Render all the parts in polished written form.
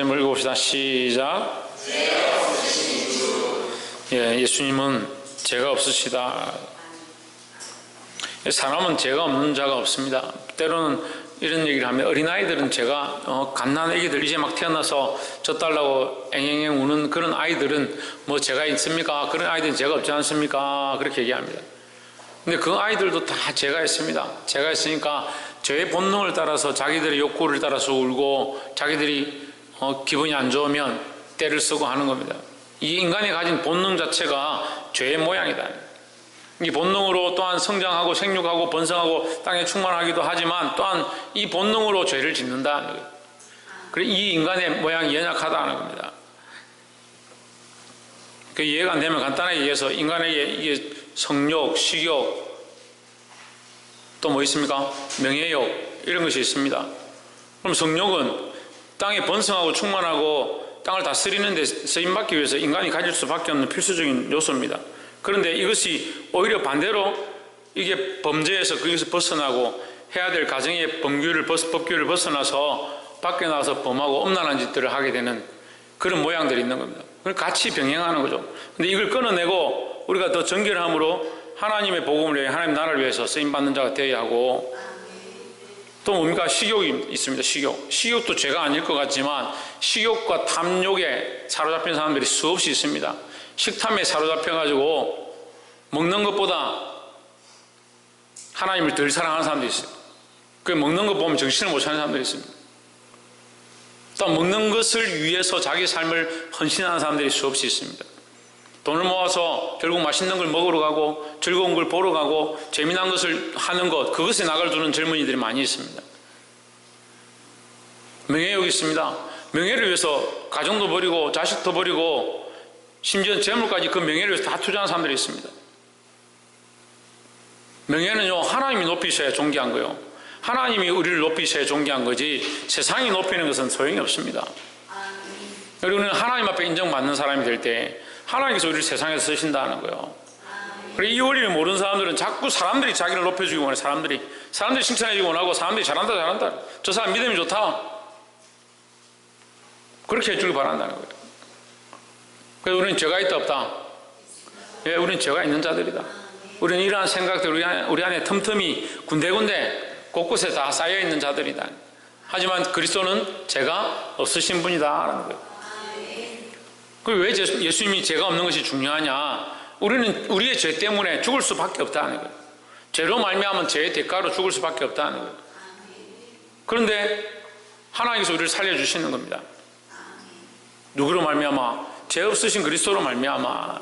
한번 읽어봅시다. 시작. 예수님은 죄가 없으시다. 사람은 죄가 없는 자가 없습니다. 때로는 이런 얘기를 하면 어린아이들은 죄가 갓난 애기들 이제 막 태어나서 젖달라고 앵앵앵 우는 그런 아이들은 뭐 죄가 있습니까? 그런 아이들은 죄가 없지 않습니까? 그렇게 얘기합니다. 근데 그 아이들도 다 죄가 있습니다. 죄가 있으니까 죄의 본능을 따라서 자기들의 욕구를 따라서 울고 자기들이 기분이 안 좋으면 때를 쓰고 하는 겁니다. 이 인간이 가진 본능 자체가 죄의 모양이다. 이 본능으로 또한 성장하고 생육하고 번성하고 땅에 충만하기도 하지만 또한 이 본능으로 죄를 짓는다. 그래서 이 인간의 모양이 연약하다는 겁니다. 그 이해가 안 되면 간단하게 얘기해서 인간에게 이게 성욕, 식욕, 또 뭐 있습니까? 명예욕 이런 것이 있습니다. 그럼 성욕은 땅에 번성하고 충만하고 땅을 다스리는 데 쓰임받기 위해서 인간이 가질 수밖에 없는 필수적인 요소입니다. 그런데 이것이 오히려 반대로 이게 범죄에서 거기서 벗어나고 해야 될 가정의 법규를 벗어나서 밖에 나와서 범하고 엄란한 짓들을 하게 되는 그런 모양들이 있는 겁니다. 그걸 같이 병행하는 거죠. 근데 이걸 끊어내고 우리가 더 정결함으로 하나님의 복음을 위해 하나님 나라를 위해서 쓰임받는 자가 되어야 하고, 또 뭡니까? 식욕이 있습니다. 식욕도 죄가 아닐 것 같지만 식욕과 탐욕에 사로잡힌 사람들이 수없이 있습니다. 식탐에 사로잡혀가지고 먹는 것보다 하나님을 덜 사랑하는 사람들이 있어요. 그 먹는 것 보면 정신을 못 차리는 사람들이 있습니다. 또 먹는 것을 위해서 자기 삶을 헌신하는 사람들이 수없이 있습니다. 돈을 모아서 결국 맛있는 걸 먹으러 가고 즐거운 걸 보러 가고 재미난 것을 하는 것, 그것에 나갈 두는 젊은이들이 많이 있습니다. 명예욕이 있습니다. 명예를 위해서 가정도 버리고 자식도 버리고 심지어 재물까지 그 명예를 위해서 다 투자하는 사람들이 있습니다. 명예는요, 하나님이 높이셔야 존귀한 거예요. 하나님이 우리를 높이셔야 존귀한 거지 세상이 높이는 것은 소용이 없습니다. 우리는 하나님 앞에 인정받는 사람이 될 때 하나님께서 우리를 세상에 쓰신다는 거예요. 그리고 이 원리를 모르는 사람들은 자꾸 사람들이 자기를 높여주기 원해. 사람들이 칭찬해주기 원하고 사람들이 잘한다. 저 사람 믿음이 좋다. 그렇게 해주길 바란다는 거예요. 그래서 우리는 죄가 있다 없다? 예, 우리는 죄가 있는 자들이다. 우리는 이러한 생각들 우리 안에 틈틈이 군데군데 곳곳에 다 쌓여있는 자들이다. 하지만 그리스도는 죄가 없으신 분이다라는 거예요. 그리고 왜 예수님이 죄가 없는 것이 중요하냐? 우리는 우리의 죄 때문에 죽을 수밖에 없다는 거예요. 죄로 말미암은 죄의 대가로 죽을 수밖에 없다는 거예요. 그런데 하나님께서 우리를 살려주시는 겁니다. 누구로 말미암아? 죄 없으신 그리스도로 말미암아.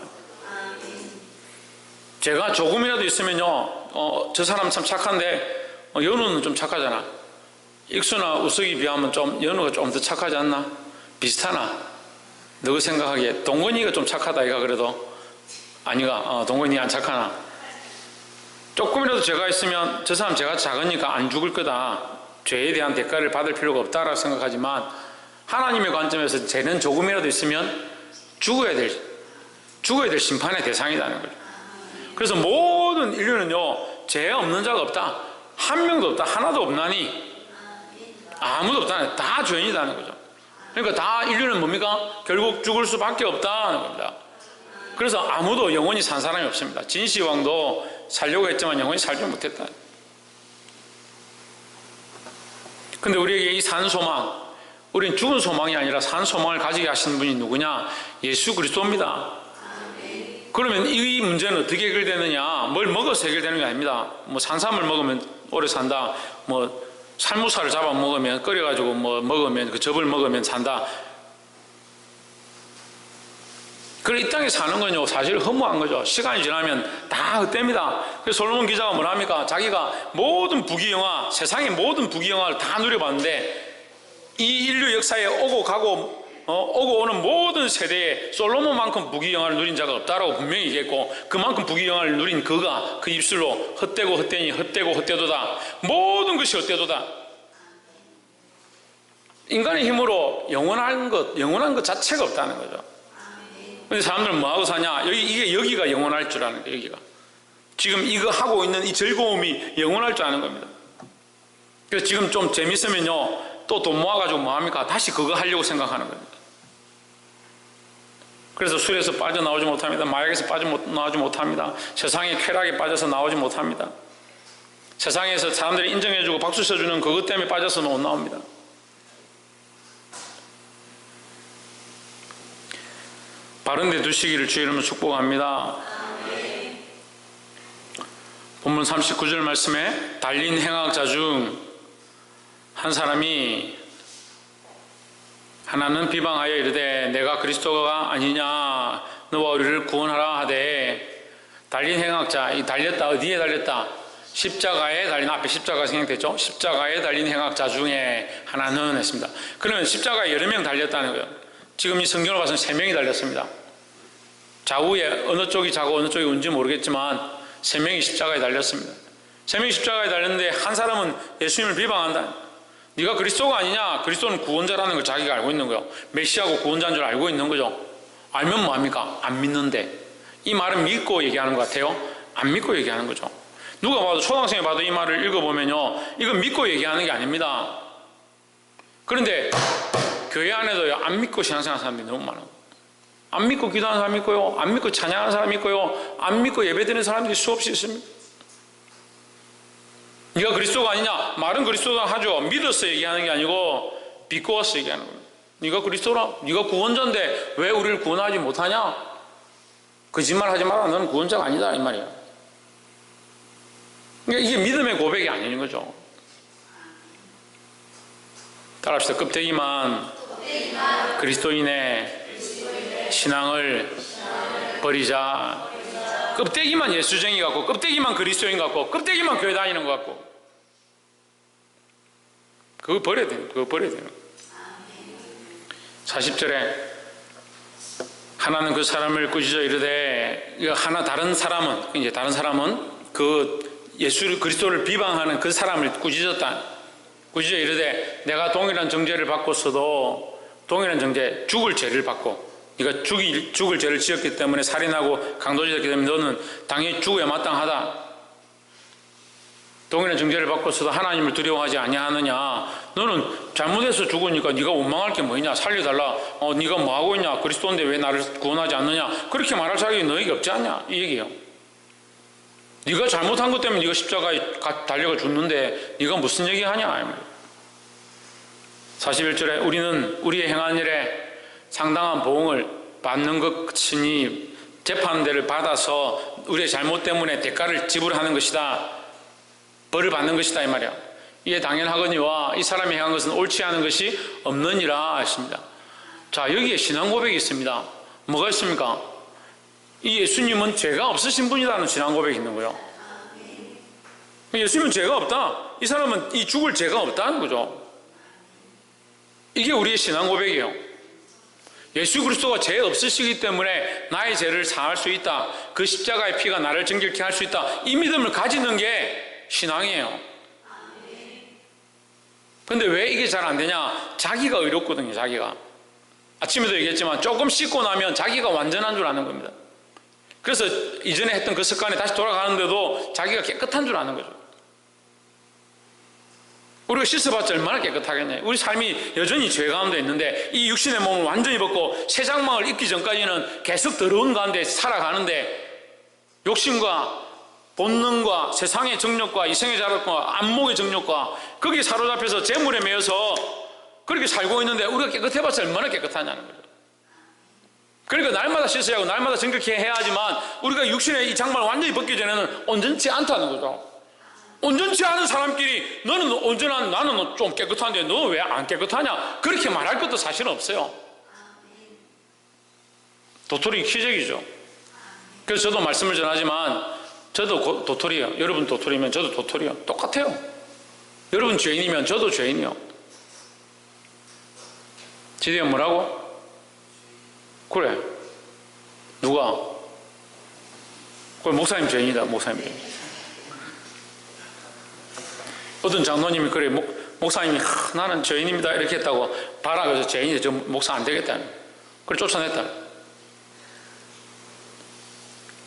죄가 조금이라도 있으면요, 저 사람 참 착한데 연우는 좀 착하잖아. 익수나 우석이 비하면 좀 연우가 좀 더 착하지 않나? 비슷하나? 너가 생각하기에 동건이가 좀 착하다 이가 그래도 아니가 동건이 안 착하나? 조금이라도 죄가 있으면 저 사람 죄가 작으니까 안 죽을 거다, 죄에 대한 대가를 받을 필요가 없다라고 생각하지만 하나님의 관점에서 죄는 조금이라도 있으면 죽어야 될 심판의 대상이라는 거죠. 그래서 모든 인류는요, 죄 없는 자가 없다, 한 명도 없다, 하나도 없나니 아무도 없다는, 다 죄인이라는 거죠. 그러니까 다 인류는 뭡니까? 결국 죽을 수밖에 없다는 겁니다. 그래서 아무도 영원히 산 사람이 없습니다. 진시황도 살려고 했지만 영원히 살지 못했다. 근데 우리에게 이 산 소망, 우리는 죽은 소망이 아니라 산 소망을 가지게 하신 분이 누구냐? 예수 그리스도입니다. 그러면 이 문제는 어떻게 해결되느냐? 뭘 먹어서 해결되는 게 아닙니다. 뭐 산삼을 먹으면 오래 산다, 뭐 살무사를 잡아먹으면 끓여가지고 뭐 먹으면 그 즙을 먹으면 산다. 그래, 이 땅에 사는 건요 사실 허무한 거죠. 시간이 지나면 다 헛됩니다. 그래서 솔로몬 기자가 뭐라 합니까? 자기가 모든 부귀영화, 세상의 모든 부귀영화를 다 누려봤는데 이 인류 역사에 오고 오는 모든 세대에 솔로몬만큼 부귀영화를 누린 자가 없다라고 분명히 얘기했고, 그만큼 부귀영화를 누린 그가 그 입술로 헛되고 헛되니 헛되고 헛되도다, 모든 것이 헛되도다. 인간의 힘으로 영원한 것 자체가 없다는 거죠. 근데 사람들은 뭐하고 사냐? 여기가 영원할 줄 아는 거예요. 여기가 지금 이거 하고 있는 이 즐거움이 영원할 줄 아는 겁니다. 그래서 지금 좀 재밌으면요, 또 돈 모아가지고 뭐합니까? 다시 그거 하려고 생각하는 겁니다. 그래서 술에서 빠져나오지 못합니다. 마약에서 빠져나오지 못합니다. 세상의 쾌락에 빠져서 나오지 못합니다. 세상에서 사람들이 인정해주고 박수 쳐주는 그것 때문에 빠져서 못 나옵니다. 바른 데 두시기를 주의 이름으로 축복합니다. 본문 39절 말씀에 달린 행악자 중 한 사람이 하나는 비방하여 이르되 내가 그리스도가 아니냐 너와 우리를 구원하라 하되 달린 행악자, 이 달렸다 어디에 달렸다? 십자가에 달린, 앞에 십자가 생략됐죠? 십자가에 달린 행악자 중에 하나는 했습니다. 그러면 십자가에 여러 명 달렸다는 거예요. 지금 이 성경을 봐서는 3명이 달렸습니다. 좌우에 어느 쪽이 좌고 어느 쪽이 운지 모르겠지만 3명이 십자가에 달렸습니다. 3명이 십자가에 달렸는데 한 사람은 예수님을 비방한다. 네가 그리스도가 아니냐? 그리스도는 구원자라는 걸 자기가 알고 있는 거예요. 메시아고 구원자인 줄 알고 있는 거죠. 알면 뭐합니까? 안 믿는데. 이 말은 믿고 얘기하는 것 같아요? 안 믿고 얘기하는 거죠. 누가 봐도, 초등학생이 봐도 이 말을 읽어보면요, 이건 믿고 얘기하는 게 아닙니다. 그런데 교회 안에도요, 안 믿고 신앙생활하는 사람들이 너무 많아요. 안 믿고 기도하는 사람이 있고요, 안 믿고 찬양하는 사람이 있고요, 안 믿고 예배드리는 사람들이 수없이 있습니다. 네가 그리스도가 아니냐? 말은 그리스도다 하죠. 믿어서 얘기하는 게 아니고 비꼬아서 얘기하는 거예요. 네가 그리스도라, 네가 구원자인데 왜 우리를 구원하지 못하냐? 거짓말 하지 마라. 너는 구원자가 아니다 이 말이야. 그러니까 이게 믿음의 고백이 아닌 거죠. 따라합시다. 껍데기만 그리스도인의 신앙을 버리자. 껍데기만 예수쟁이 같고, 껍데기만 그리스도인 같고, 껍데기만 교회 다니는 것 같고, 그거 버려야 돼요. 그거 버려야 돼요. 40절에 하나는 그 사람을 꾸짖어 이르되, 다른 사람은 그 예수 그리스도를 비방하는 그 사람을 꾸짖어 이르되 내가 동일한 정죄를 받고서도 동일한 정죄, 죽을 죄를 받고, 네가 죽을 죄를 지었기 때문에 살인하고 강도질했기 때문에 너는 당연히 죽어야 마땅하다. 동일한 정죄를 받고서도 하나님을 두려워하지 아니하느냐? 너는 잘못해서 죽으니까 네가 원망할 게 뭐냐? 살려달라. 네가 뭐하고 있냐? 그리스도인데 왜 나를 구원하지 않느냐? 그렇게 말할 자격이 너에게 없지 않냐? 이 얘기예요. 네가 잘못한 것 때문에 네가 십자가에 달려가 죽는데 네가 무슨 얘기하냐? 41절에 우리는 우리의 행한 일에 상당한 보응을 받는 것 같으니 재판대를 받아서 우리의 잘못 때문에 대가를 지불하는 것이다. 벌을 받는 것이다 이 말이야. 이에 당연하거니와 이 사람이 행한 것은 옳지 않은 것이 없느니라 했습니다. 자, 여기에 신앙 고백이 있습니다. 뭐가 있습니까? 이 예수님은 죄가 없으신 분이라는 신앙 고백이 있는 거예요. 예수님은 죄가 없다. 이 사람은 이 죽을 죄가 없다는 거죠. 이게 우리의 신앙 고백이에요. 예수 그리스도가 죄 없으시기 때문에 나의 죄를 사할 수 있다. 그 십자가의 피가 나를 정결케 할 수 있다. 이 믿음을 가지는 게 신앙이에요. 그런데 왜 이게 잘 안 되냐? 자기가 의롭거든요. 자기가. 아침에도 얘기했지만 조금 씻고 나면 자기가 완전한 줄 아는 겁니다. 그래서 이전에 했던 그 습관에 다시 돌아가는데도 자기가 깨끗한 줄 아는 거죠. 우리가 씻어봤자 얼마나 깨끗하겠냐. 우리 삶이 여전히 죄 가운데 있는데 이 육신의 몸을 완전히 벗고 새 장막을 입기 전까지는 계속 더러운 가운데 살아가는데 욕심과 본능과 세상의 정욕과 이생의 자력과 안목의 정욕과 거기에 사로잡혀서 재물에 매여서 그렇게 살고 있는데 우리가 깨끗해봤자 얼마나 깨끗하냐는 거죠. 그러니까 날마다 씻어야 하고 날마다 정결케 해야 하지만 우리가 육신의 이 장막을 완전히 벗기 전에는 온전치 않다는 거죠. 온전치 않은 사람끼리 너는 온전한, 나는 좀 깨끗한데 너 왜 안 깨끗하냐? 그렇게 말할 것도 사실은 없어요. 도토리 기적이죠. 그래서 저도 말씀을 전하지만 저도 도토리예요. 여러분 도토리면 저도 도토리요. 똑같아요. 여러분 죄인이면 저도 죄인이요. 지대현 뭐라고? 그래. 누가? 그래, 목사님 죄인이다. 목사님 죄인. 어떤 장로님이 그래, 목사님이 나는 죄인입니다 이렇게 했다고 봐라. 그래서 죄인이 저 목사 안 되겠다. 그래 쫓아냈다.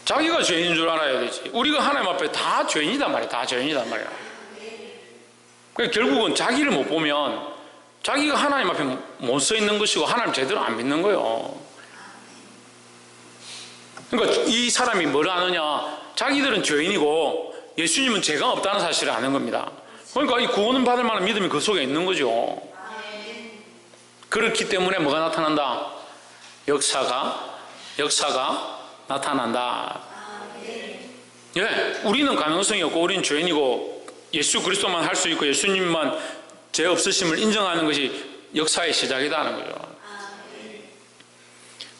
자기가 죄인인 줄 알아야 되지. 우리가 하나님 앞에 다 죄인이단 말이야. 다 죄인이단 말이야. 그러니까 결국은 자기를 못 보면 자기가 하나님 앞에 못 서 있는 것이고 하나님 제대로 안 믿는 거예요. 그러니까 이 사람이 뭘 아느냐? 자기들은 죄인이고 예수님은 죄가 없다는 사실을 아는 겁니다. 그러니까 이 구원을 받을 만한 믿음이 그 속에 있는 거죠. 그렇기 때문에 뭐가 나타난다? 역사가 나타난다. 예, 우리는 가능성이 없고 우리는 죄인이고 예수 그리스도만 할 수 있고 예수님만 죄 없으심을 인정하는 것이 역사의 시작이라는 거죠.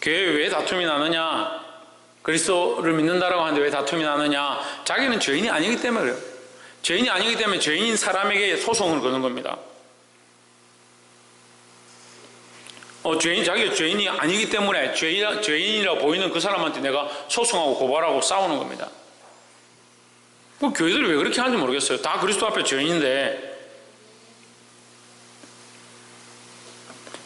교회에 왜 다툼이 나느냐? 그리스도를 믿는다라고 하는데 왜 다툼이 나느냐? 자기는 죄인이 아니기 때문에 그래요. 죄인이 아니기 때문에 죄인인 사람에게 소송을 거는 겁니다. 자기가 죄인이 아니기 때문에 죄인이라고 보이는 그 사람한테 내가 소송하고 고발하고 싸우는 겁니다. 뭐 교회들이 왜 그렇게 하는지 모르겠어요. 다 그리스도 앞에 죄인인데.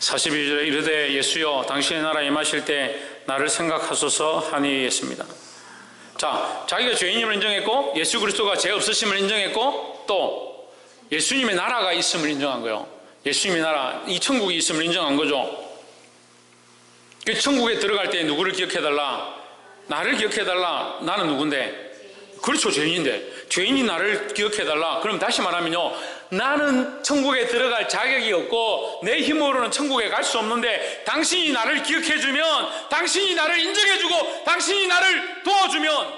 42절에 이르되 예수여 당신의 나라에 임하실 때 나를 생각하소서 하니 했습니다. 자, 자기가 죄인임을 인정했고 예수 그리스도가 죄 없으심을 인정했고 또 예수님의 나라가 있음을 인정한 거예요. 예수님의 나라, 이 천국이 있음을 인정한 거죠. 그 천국에 들어갈 때 누구를 기억해달라? 나를 기억해달라. 나는 누군데? 그렇죠, 죄인인데. 죄인이 나를 기억해달라. 그럼 다시 말하면요, 나는 천국에 들어갈 자격이 없고 내 힘으로는 천국에 갈 수 없는데 당신이 나를 기억해주면, 당신이 나를 인정해주고 당신이 나를 도와주면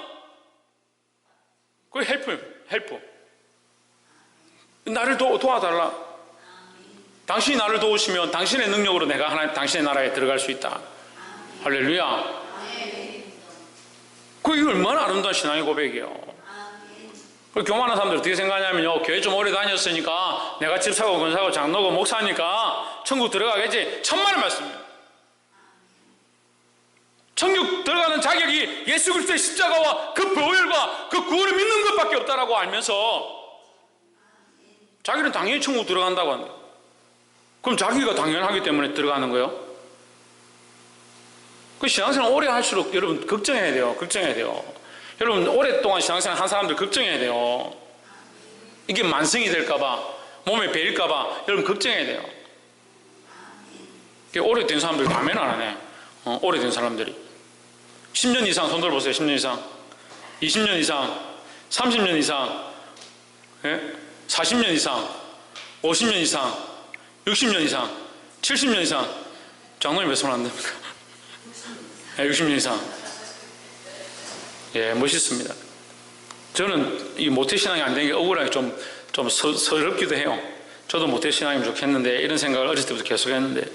그게 헬프. 나를 도와달라. 당신이 나를 도우시면 당신의 능력으로 내가 당신의 나라에 들어갈 수 있다. 할렐루야. 그게 얼마나 아름다운 신앙의 고백이에요. 교만한 사람들 어떻게 생각하냐면요, 교회 좀 오래 다녔으니까 내가 집 사고 건 사고 장로고 목사니까 천국 들어가겠지. 천만의 말씀이에요. 천국 들어가는 자격이 예수 그리스도의 십자가와 그 보혈과 그 구원을 믿는 것밖에 없다라고 알면서 자기는 당연히 천국 들어간다고 하는 거예요. 그럼 자기가 당연하기 때문에 들어가는 거예요? 그 신앙생활 오래 할수록 여러분 걱정해야 돼요. 여러분 오랫동안 신앙생활 한 사람들 걱정해야 돼요. 이게 만성이 될까봐, 몸에 배일까봐 여러분 걱정해야 돼요. 오래된 사람들 가면 안 하네. 오래된 사람들이 10년 이상 손 들어보세요. 10년 이상, 20년 이상, 30년 이상, 40년 이상, 50년 이상, 60년 이상, 70년 이상. 장로님 몇 손 안 됩니까? 60년 이상. 예, 멋있습니다. 저는 이 모태신앙이 안 되는 게 억울하게 좀 서럽기도 해요. 저도 모태신앙이면 좋겠는데 이런 생각을 어렸을 때부터 계속 했는데,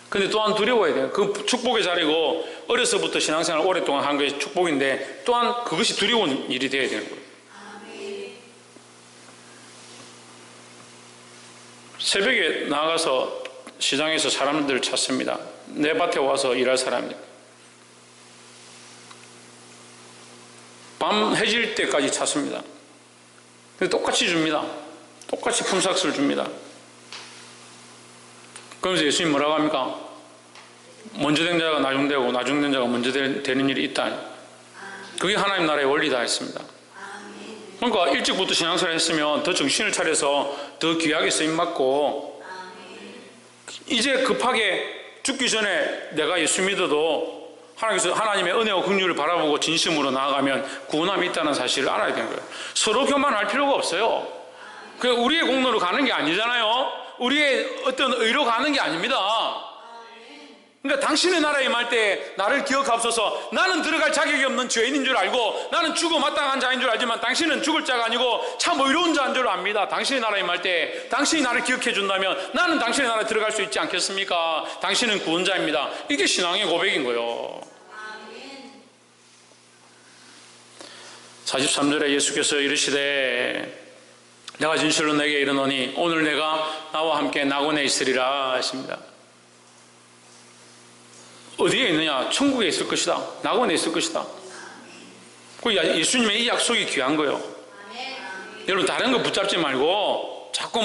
근데 또한 두려워야 돼요. 그 축복의 자리고 어려서부터 신앙생활을 오랫동안 한 것이 축복인데 또한 그것이 두려운 일이 되어야 되는 거예요. 새벽에 나가서 시장에서 사람들을 찾습니다. 내 밭에 와서 일할 사람들. 밤 해질 때까지 찾습니다. 근데 똑같이 줍니다. 똑같이 품삯을 줍니다. 그러면서 예수님 뭐라고 합니까? 먼저 된 자가 나중되고 나중된 자가 먼저 되는 일이 있다. 그게 하나님 나라의 원리다 했습니다. 그러니까 일찍부터 신앙생활을 했으면 더 정신을 차려서 더 귀하게 쓰임받고, 이제 급하게 죽기 전에 내가 예수 믿어도 하나님께서 하나님의 은혜와 긍휼을 바라보고 진심으로 나아가면 구원함이 있다는 사실을 알아야 되는 거예요. 서로 교만할 필요가 없어요. 그 우리의 공로로 가는 게 아니잖아요. 우리의 어떤 의로 가는 게 아닙니다. 그러니까 당신의 나라에 임할 때 나를 기억하옵소서. 나는 들어갈 자격이 없는 죄인인 줄 알고 나는 죽어 마땅한 자인 줄 알지만 당신은 죽을 자가 아니고 참 의로운 자인 줄 압니다. 당신의 나라에 임할 때 당신이 나를 기억해 준다면 나는 당신의 나라에 들어갈 수 있지 않겠습니까? 당신은 구원자입니다. 이게 신앙의 고백인 거예요. 43절에 예수께서 이르시되 내가 진실로 내게 이르노니 오늘 내가 나와 함께 낙원에 있으리라 하십니다. 어디에 있느냐? 천국에 있을 것이다. 낙원에 있을 것이다. 예수님의 이 약속이 귀한 거예요. 여러분 다른 거 붙잡지 말고 자꾸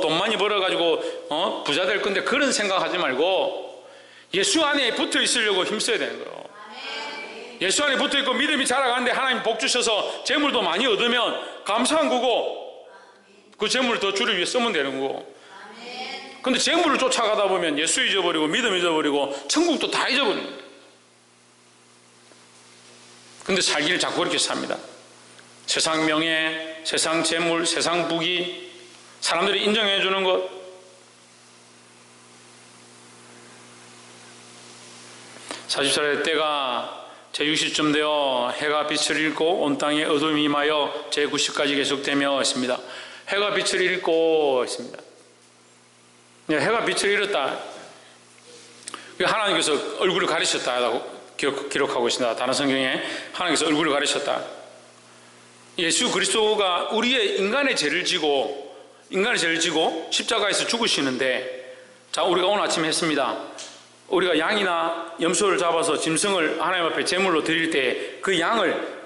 돈 많이 벌어가지고 부자 될 건데 그런 생각하지 말고 예수 안에 붙어 있으려고 힘써야 되는 거예요. 예수 안에 붙어 있고 믿음이 자라가는데 하나님 복 주셔서 재물도 많이 얻으면 감사한 거고 그 재물을 더 주를 위해 쓰면 되는 거고, 근데 재물을 쫓아가다 보면 예수 잊어버리고 믿음 잊어버리고 천국도 다 잊어버리는 거예요. 근데 살기를 자꾸 그렇게 삽니다. 세상 명예, 세상 재물, 세상 부귀, 사람들이 인정해 주는 것. 40살의 때가 제60쯤 되어 해가 빛을 잃고 온 땅에 어둠이 임하여 제90까지 계속되며 있습니다. 해가 빛을 잃고 있습니다. 해가 빛을 잃었다. 하나님께서 얼굴을 가리셨다라고 기록하고 있습니다. 다른 성경에 하나님께서 얼굴을 가리셨다. 예수 그리스도가 우리의 인간의 죄를 지고 십자가에서 죽으시는데, 자, 우리가 오늘 아침에 했습니다. 우리가 양이나 염소를 잡아서 짐승을 하나님 앞에 제물로 드릴 때 그 양을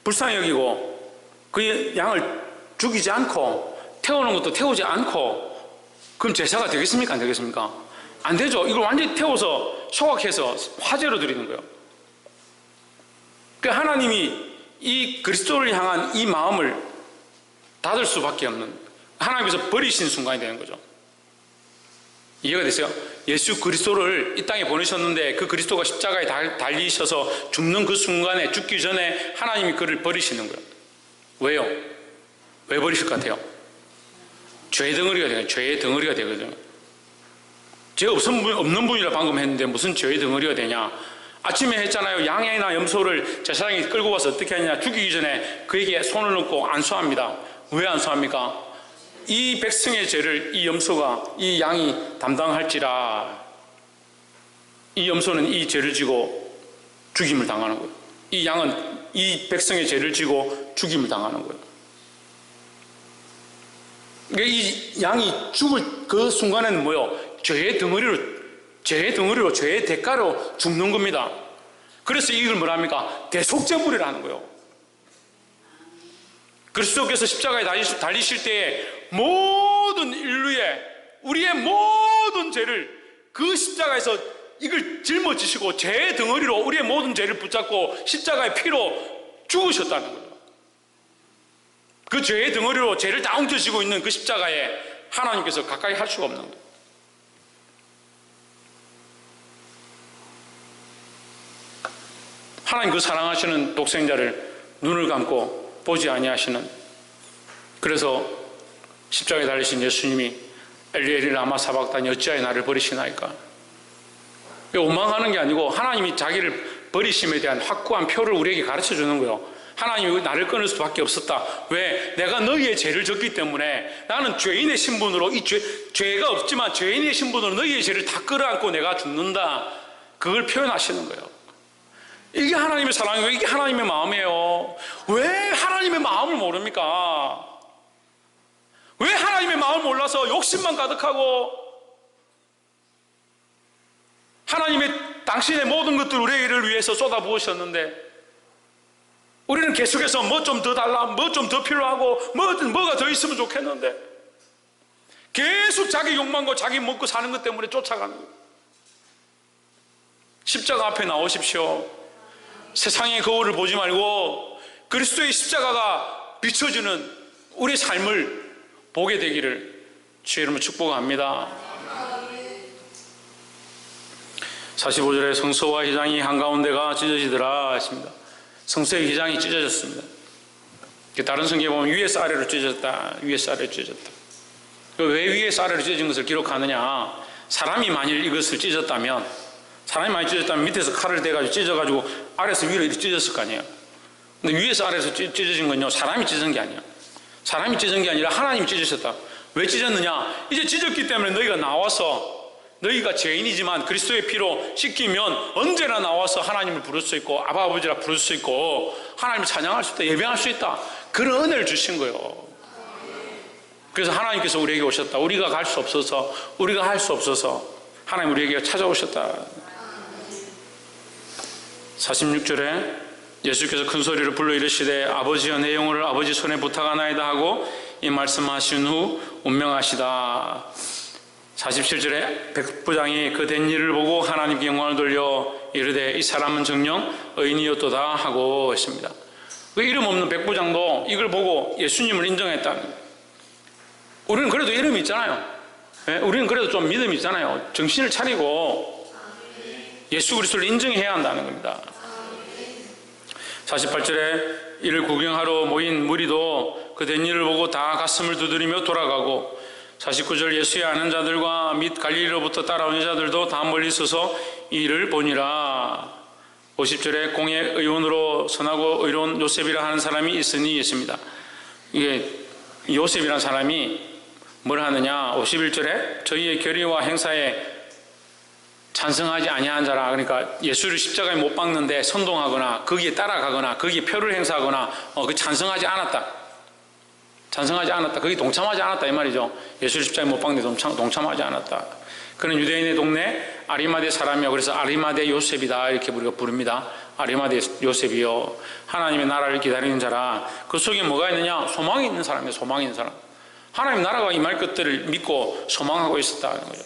불쌍히 여기고 그 양을 죽이지 않고 태우는 것도 태우지 않고 그럼 제사가 되겠습니까? 안 되겠습니까? 안 되죠. 이걸 완전히 태워서 소각해서 화제로 드리는 거예요. 그러니까 하나님이 이 그리스도를 향한 이 마음을 닫을 수밖에 없는, 하나님께서 버리신 순간이 되는 거죠. 이해가 되세요? 예수 그리스도를 이 땅에 보내셨는데 그 그리스도가 십자가에 달리셔서 죽는 그 순간에, 죽기 전에 하나님이 그를 버리시는 거예요. 왜요? 왜 버리실 것 같아요? 죄의 덩어리가 되거든요. 죄의 덩어리가 되거든요. 죄 없는 분이라 방금 했는데 무슨 죄의 덩어리가 되냐? 아침에 했잖아요. 양이나 염소를 제사장이 끌고 와서 어떻게 하느냐? 죽이기 전에 그에게 손을 얹고 안수합니다. 왜 안수합니까? 이 백성의 죄를 이 염소가, 이 양이 담당할지라. 이 염소는 이 죄를 지고 죽임을 당하는 거예요. 이 양은 이 백성의 죄를 지고 죽임을 당하는 거예요. 그러니까 이 양이 죽을 그 순간에는 뭐요? 죄의 덩어리로, 죄의 대가로 죽는 겁니다. 그래서 이걸 뭐라 합니까? 대속제물이라는 거예요. 그리스도께서 십자가에 달리실 때에 모든 인류의, 우리의 모든 죄를 그 십자가에서 이걸 짊어지시고 죄의 덩어리로 우리의 모든 죄를 붙잡고 십자가의 피로 죽으셨다는 거예요. 그 죄의 덩어리로 죄를 다 엉켜쥐고 있는 그 십자가에 하나님께서 가까이 할 수가 없는 거예요. 하나님 그 사랑하시는 독생자를 눈을 감고 보지 아니하시는, 그래서 십자가에 달리신 예수님이 엘리 엘리 라마 사박다니 어찌하여 나를 버리시나이까? 원망하는 게 아니고 하나님이 자기를 버리심에 대한 확고한 표를 우리에게 가르쳐 주는 거예요. 하나님이 나를 끊을 수밖에 없었다. 왜? 내가 너희의 죄를 졌기 때문에 나는 죄인의 신분으로, 이 죄가 없지만 죄인의 신분으로 너희의 죄를 다 끌어안고 내가 죽는다. 그걸 표현하시는 거예요. 이게 하나님의 사랑이고 이게 하나님의 마음이에요. 왜 하나님의 마음을 모릅니까? 왜 하나님의 마음을 몰라서 욕심만 가득하고 하나님의 당신의 모든 것들을 우리를 위해서 쏟아부으셨는데 우리는 계속해서 뭐 좀 더 달라, 뭐 좀 더 필요하고 뭐가 더 있으면 좋겠는데 계속 자기 욕망과 자기 먹고 사는 것 때문에 쫓아가는 거예요. 십자가 앞에 나오십시오. 세상의 거울을 보지 말고 그리스도의 십자가가 비춰주는 우리 삶을 보게 되기를 주의 이름으로 축복합니다. 45절에 성소와 휘장이 한가운데가 찢어지더라 했습니다. 성소의 휘장이 찢어졌습니다. 다른 성경에 보면 위에서 아래로 찢어졌다, 위에서 아래로 찢어졌다. 왜 위에서 아래로 찢어진 것을 기록하느냐? 사람이 만일 이것을 찢었다면, 밑에서 칼을 대가지고 찢어가지고 아래에서 위로 이렇게 찢었을 거 아니에요. 근데 위에서 아래에서 찢어진 건요, 사람이 찢은 게 아니에요. 사람이 찢은 게 아니라 하나님이 찢으셨다. 왜 찢었느냐? 이제 찢었기 때문에 너희가 나와서, 너희가 죄인이지만 그리스도의 피로 씻기면 언제나 나와서 하나님을 부를 수 있고 아바 아버지라 부를 수 있고 하나님을 찬양할 수 있다, 예배할 수 있다. 그런 은혜를 주신 거예요. 그래서 하나님께서 우리에게 오셨다. 우리가 갈 수 없어서, 우리가 할 수 없어서 하나님 우리에게 찾아오셨다. 46절에 예수께서 큰 소리를 불러 이르시되 아버지여 내 영혼을 아버지 손에 부탁하나이다 하고 이 말씀하신 후 운명하시다. 47절에 백부장이 그 된 일을 보고 하나님께 영광을 돌려 이르되 이 사람은 정녕 의인이었도다 하고 있습니다. 그 이름 없는 백부장도 이걸 보고 예수님을 인정했다. 우리는 그래도 이름이 있잖아요. 예? 우리는 그래도 좀 믿음이 있잖아요. 정신을 차리고 예수 그리스도를 인정해야 한다는 겁니다. 48절에 이를 구경하러 모인 무리도 그 된 일을 보고 다 가슴을 두드리며 돌아가고, 49절 예수의 아는 자들과 및 갈릴리로부터 따라온 여자들도 다 멀리 서서 이 일을 보니라. 50절에 공의 의원으로 선하고 의로운 요셉이라 하는 사람이 있으니 있습니다. 이게 요셉이라는 사람이 뭘 하느냐, 51절에 저희의 결의와 행사에 찬성하지 아니한 자라. 그러니까 예수를 십자가에 못 박는데 선동하거나 거기에 따라가거나 거기에 표를 행사하거나 그 찬성하지 않았다. 찬성하지 않았다. 거기 동참하지 않았다 이 말이죠. 예수를 십자가에 못 박는데 동참하지 않았다. 그는 유대인의 동네 아리마대 사람이요. 그래서 아리마대 요셉이다 이렇게 우리가 부릅니다. 아리마대 요셉이요. 하나님의 나라를 기다리는 자라. 그 속에 뭐가 있느냐? 소망이 있는 사람이에요. 소망이 있는 사람. 하나님 나라가 임할 것들을 믿고 소망하고 있었다는 거죠.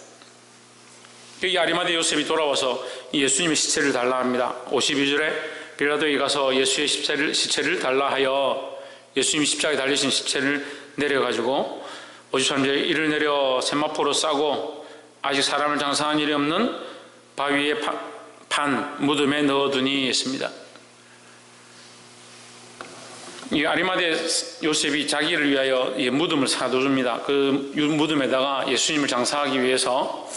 여기 아리마대 요셉이 돌아와서 예수님의 시체를 달라 합니다. 52절에 빌라도에 가서 예수의 시체를 달라 하여 예수님이 십자가에 달리신 시체를 내려가지고, 53절에 이를 내려 세마포로 싸고 아직 사람을 장사한 일이 없는 바위의 판 무덤에 넣어두니 했습니다. 이 아리마대 요셉이 자기를 위하여 무덤을 사둬줍니다. 그 무덤에다가 예수님을 장사하기 위해서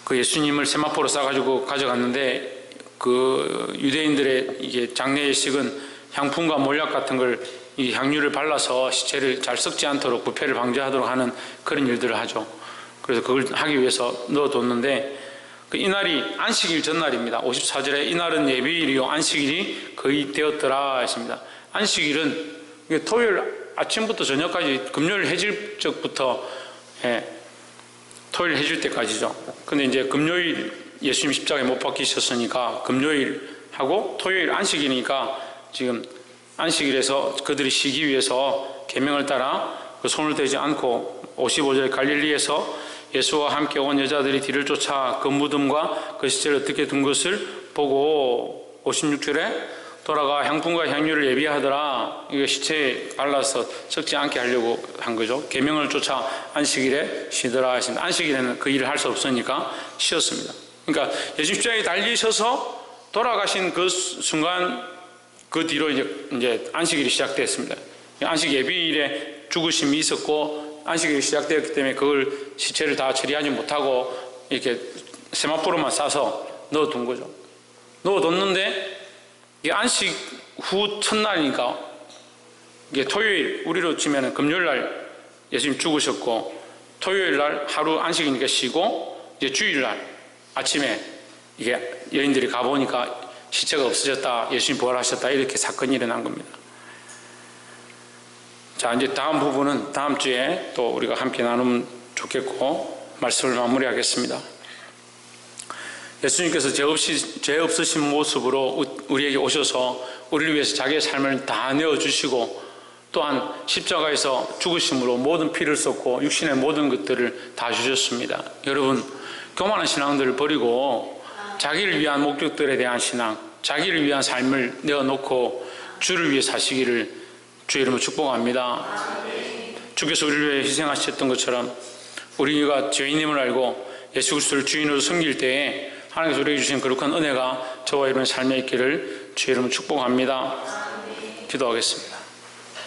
그 예수님을 세마포로 싸가지고 가져갔는데, 그 유대인들의 이게 장례식은 향품과 몰약 같은 걸 이 향유를 발라서 시체를 잘 썩지 않도록 부패를 방지하도록 하는 그런 일들을 하죠. 그래서 그걸 하기 위해서 넣어뒀는데, 이날이 안식일 전날입니다. 54절에 이날은 예비일이요 안식일이 거의 되었더라 했습니다. 안식일은 토요일 아침부터 저녁까지, 금요일 해질 적부터 토요일 해질 때까지죠. 근데 이제 금요일 예수님 십자가에 못 박히셨으니까 금요일 하고 토요일 안식일이니까 지금 안식일에서 그들이 쉬기 위해서 계명을 따라 그 손을 대지 않고, 55절 갈릴리에서 예수와 함께 온 여자들이 뒤를 쫓아 그 무덤과 그 시체를 어떻게 둔 것을 보고, 56절에 돌아가 향품과 향유를 예비하더라. 이거 시체에 발라서 썩지 않게 하려고 한 거죠. 계명을 쫓아 안식일에 쉬더라 하신다. 안식일에는 그 일을 할 수 없으니까 쉬었습니다. 그러니까 예수 십자가에 달리셔서 돌아가신 그 순간, 그 뒤로 이제 안식일이 시작됐습니다. 안식 예비일에 죽으심이 있었고 안식일이 시작되었기 때문에 그걸 시체를 다 처리하지 못하고 이렇게 세마포로만 싸서 넣어둔 거죠. 넣어뒀는데 이게 안식 후 첫날이니까, 이게 토요일, 우리로 치면 금요일 날 예수님 죽으셨고, 토요일 날 하루 안식이니까 쉬고, 이제 주일 날 아침에 이게 여인들이 가보니까 시체가 없어졌다, 예수님 부활하셨다, 이렇게 사건이 일어난 겁니다. 자, 이제 다음 부분은 다음 주에 또 우리가 함께 나누면 좋겠고, 말씀을 마무리하겠습니다. 예수님께서 죄 없으신 모습으로 우리에게 오셔서 우리를 위해서 자기의 삶을 다 내어주시고, 또한 십자가에서 죽으심으로 모든 피를 쏟고 육신의 모든 것들을 다 주셨습니다. 여러분, 교만한 신앙들을 버리고 자기를 위한 목적들에 대한 신앙, 자기를 위한 삶을 내어놓고 주를 위해 사시기를 주의 이름으로 축복합니다. 주께서 우리를 위해 희생하셨던 것처럼 우리가 죄인임을 알고 예수 그리스도를 주인으로 섬길 때에 하나님께서 우리에게 주신 거룩한 은혜가 저와 여러분의 삶에 있기를 주의 이름으로 축복합니다. 기도하겠습니다.